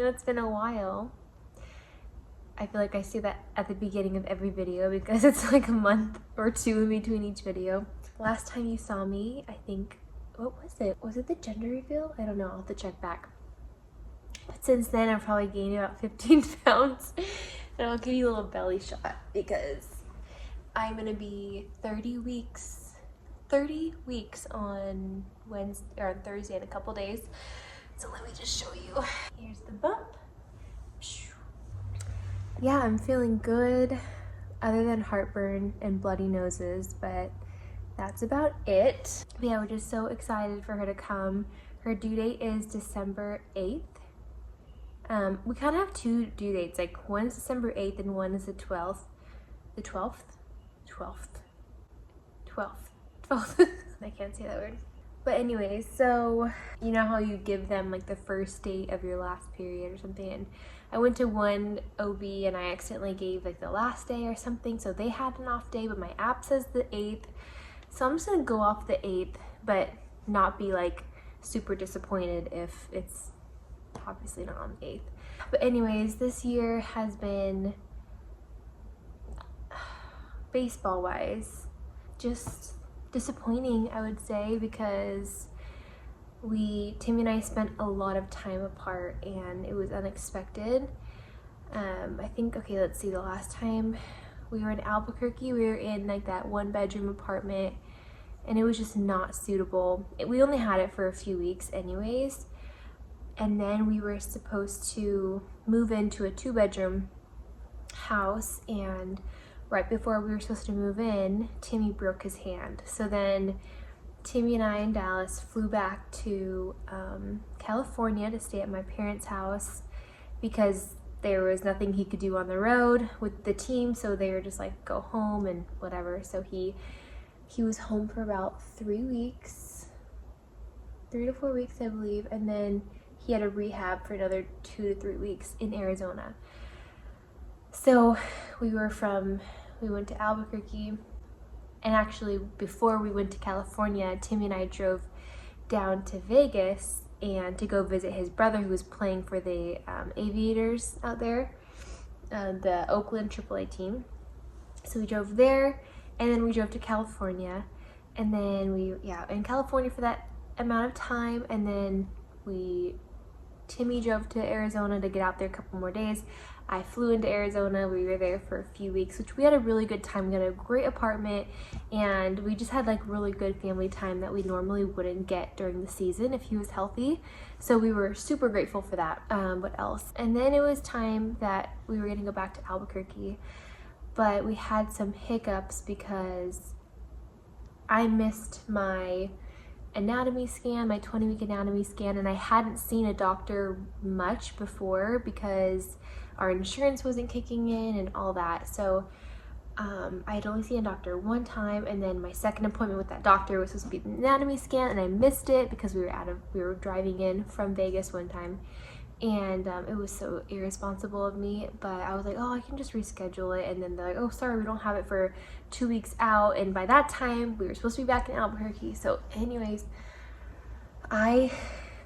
know it's been a while. I feel like I say that at the beginning of every video because it's like a month or two in between each video. Last time you saw me, I think, what was it? Was it the gender reveal? I don't know, I'll have to check back. But since then, I've probably gained about 15 pounds. And I'll give you a little belly shot because I'm gonna be 30 weeks on Wednesday or on Thursday in a couple days. So let me just show you. Here's the bump. Yeah, I'm feeling good other than heartburn and bloody noses, but that's about it. But yeah, we're just so excited for her to come. Her due date is December 8th. We kind of have two due dates, like one is December 8th and one is the 12th. The 12th? 12th. 12th. 12th. I can't say that word. But anyways, so you know how you give them like the first date of your last period or something, and I went to one OB and I accidentally gave like the last day or something, so they had an off day, but my app says the 8th. So I'm just gonna go off the 8th, but not be like super disappointed if it's obviously not on the 8th. But anyways, this year has been, baseball wise, just disappointing, I would say, because Timmy and I spent a lot of time apart and it was unexpected. I think, okay, let's see, the last time we were in Albuquerque, we were in like that 1-bedroom apartment and it was just not suitable. We only had it for a few weeks anyways. And then we were supposed to move into a 2-bedroom house, and right before we were supposed to move in, Timmy broke his hand. So then Timmy and I in Dallas flew back to California to stay at my parents' house because there was nothing he could do on the road with the team, so they were just like, go home and whatever. So he was home for about 3 weeks, 3 to 4 weeks, I believe, and then he had a rehab for another 2 to 3 weeks in Arizona. So we went to Albuquerque, and actually before we went to California, Timmy and I drove down to Vegas and to go visit his brother who was playing for the Aviators out there, the Oakland AAA team. So we drove there, and then we drove to California, and then we in California for that amount of time, and then Timmy drove to Arizona to get out there a couple more days. I flew into Arizona. We were there for a few weeks, which we had a really good time. We got a great apartment, and we just had like really good family time that we normally wouldn't get during the season if he was healthy. So we were super grateful for that. What else? And then it was time that we were going to go back to Albuquerque, but we had some hiccups because I missed my anatomy scan, my 20-week anatomy scan, and I hadn't seen a doctor much before because our insurance wasn't kicking in and all that. So I had only seen a doctor one time, and then my second appointment with that doctor was supposed to be the anatomy scan, and I missed it because we were driving in from Vegas one time, and it was so irresponsible of me. But I was like, oh, I can just reschedule it, and then they're like, oh, sorry, we don't have it for 2 weeks out. And by that time we were supposed to be back in Albuquerque. So anyways, I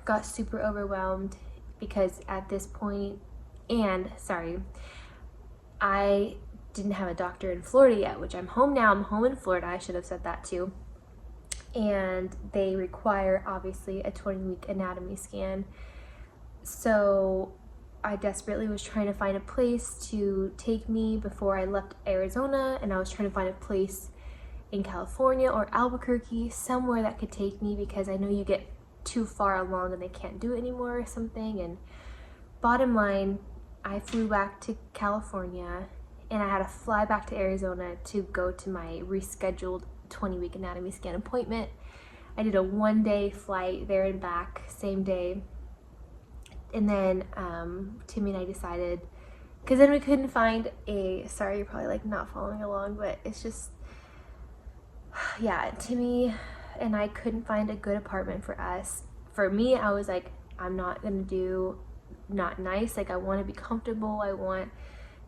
got super overwhelmed because at this point, I didn't have a doctor in Florida yet, which I'm home now. I'm home in Florida. I should have said that too. And they require obviously a 20-week anatomy scan. So I desperately was trying to find a place to take me before I left Arizona, and I was trying to find a place in California or Albuquerque, somewhere that could take me, because I know you get too far along and they can't do it anymore or something. And bottom line, I flew back to California and I had to fly back to Arizona to go to my rescheduled 20-week anatomy scan appointment. I did a 1-day flight there and back, same day. And then Timmy and I decided, because then we couldn't find sorry, you're probably like not following along, but it's just, yeah, Timmy and I couldn't find a good apartment for us. For me, I was like, I'm not gonna do not nice. Like, I want to be comfortable.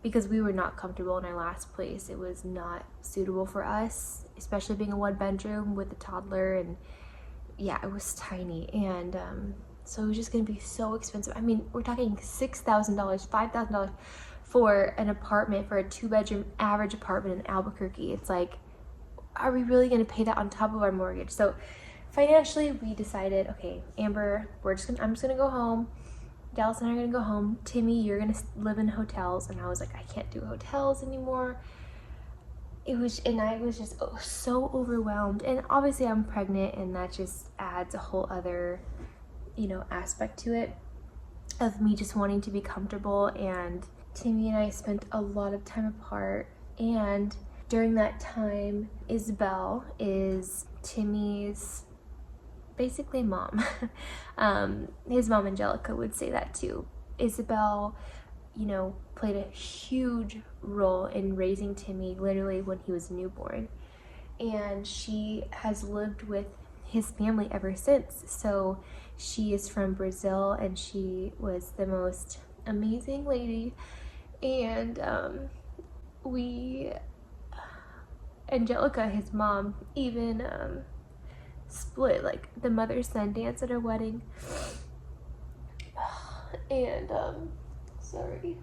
Because we were not comfortable in our last place. It was not suitable for us, especially being a 1-bedroom with a toddler, and yeah, it was tiny. And So it was just gonna be so expensive. I mean, we're talking $6,000, $5,000 for an apartment, for a 2-bedroom average apartment in Albuquerque. It's like, are we really gonna pay that on top of our mortgage? So financially, we decided, okay, Amber, I'm just gonna go home. Dallas and I are gonna go home. Timmy, you're gonna live in hotels. And I was like, I can't do hotels anymore. I was just so overwhelmed. And obviously I'm pregnant, and that just adds a whole other, aspect to it of me just wanting to be comfortable. And Timmy and I spent a lot of time apart. And during that time, Isabel is Timmy's basically mom. His mom Angelica would say that too. Isabel, played a huge role in raising Timmy literally when he was a newborn, and she has lived with his family ever since. So she is from Brazil, and she was the most amazing lady. And Angelica, his mom, even split like the mother-son dance at her wedding. And sorry,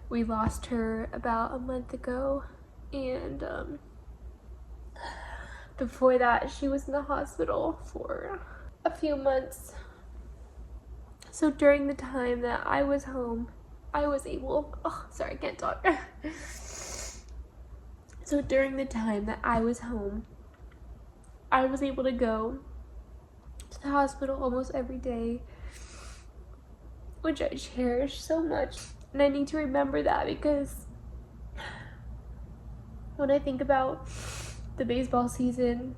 we lost her about a month ago, and before that she was in the hospital for a few months. So during the time that I was home, I was able, I can't talk. So during the time that I was home, I was able to go to the hospital almost every day, which I cherish so much. And I need to remember that, because when I think about the baseball season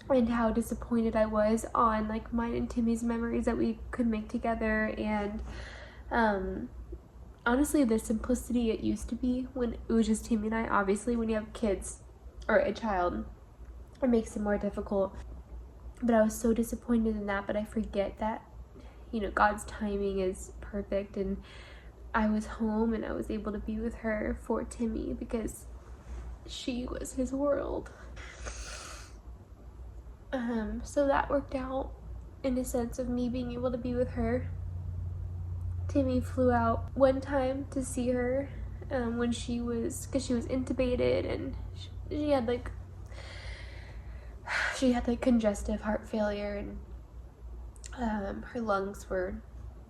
and how disappointed I was on like mine and Timmy's memories that we could make together, and honestly the simplicity it used to be when it was just Timmy and I. Obviously when you have kids or a child, it makes it more difficult, but I was so disappointed in that. But I forget that God's timing is perfect, and I was home and I was able to be with her for Timmy because she was his world. So that worked out in a sense of me being able to be with her. Timmy flew out one time to see her because she was intubated, and she had congestive heart failure, and her lungs were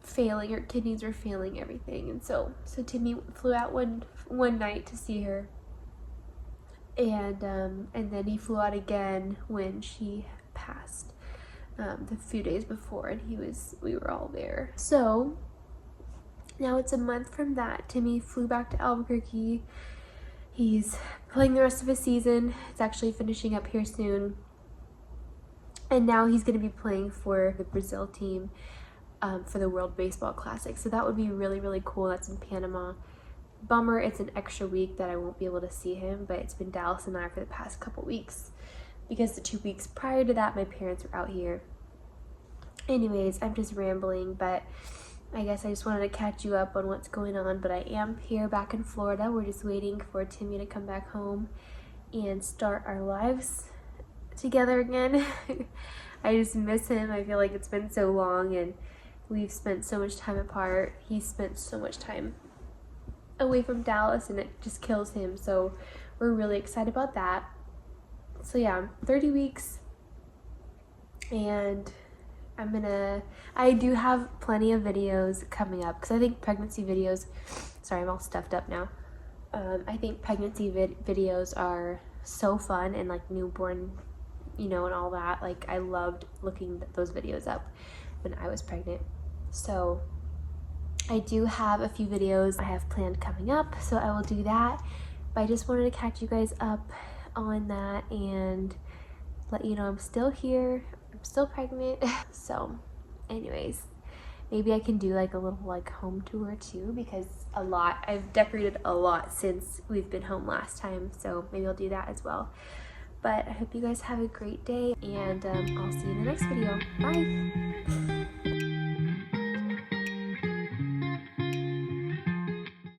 failing, her kidneys were failing, everything. And so Timmy flew out one night to see her, and then he flew out again when she passed the few days before, and we were all there. So now it's a month from that. Timmy flew back to Albuquerque. He's playing the rest of his season. It's actually finishing up here soon. And now he's going to be playing for the Brazil team for the World Baseball Classic. So that would be really, really cool. That's in Panama. Bummer, it's an extra week that I won't be able to see him, but it's been Dallas and I for the past couple weeks, because the 2 weeks prior to that, my parents were out here. Anyways, I'm just rambling, but I guess I just wanted to catch you up on what's going on. But I am here back in Florida. We're just waiting for Timmy to come back home and start our lives together again. I just miss him. I feel like it's been so long, and we've spent so much time apart. He's spent so much time away from Dallas, and it just kills him. So we're really excited about that. So yeah, 30 weeks, and I do have plenty of videos coming up, because I think pregnancy videos, sorry, I'm all stuffed up now. I think pregnancy videos are so fun, and like newborn, and all that. Like I loved looking those videos up when I was pregnant. So I do have a few videos I have planned coming up, so I will do that. But I just wanted to catch you guys up on that and let you know I'm still here. I'm still pregnant. So anyways, maybe I can do like a little like home tour too, because I've decorated a lot since we've been home last time, so maybe I'll do that as well. But I hope you guys have a great day, and I'll see you in the next video. Bye.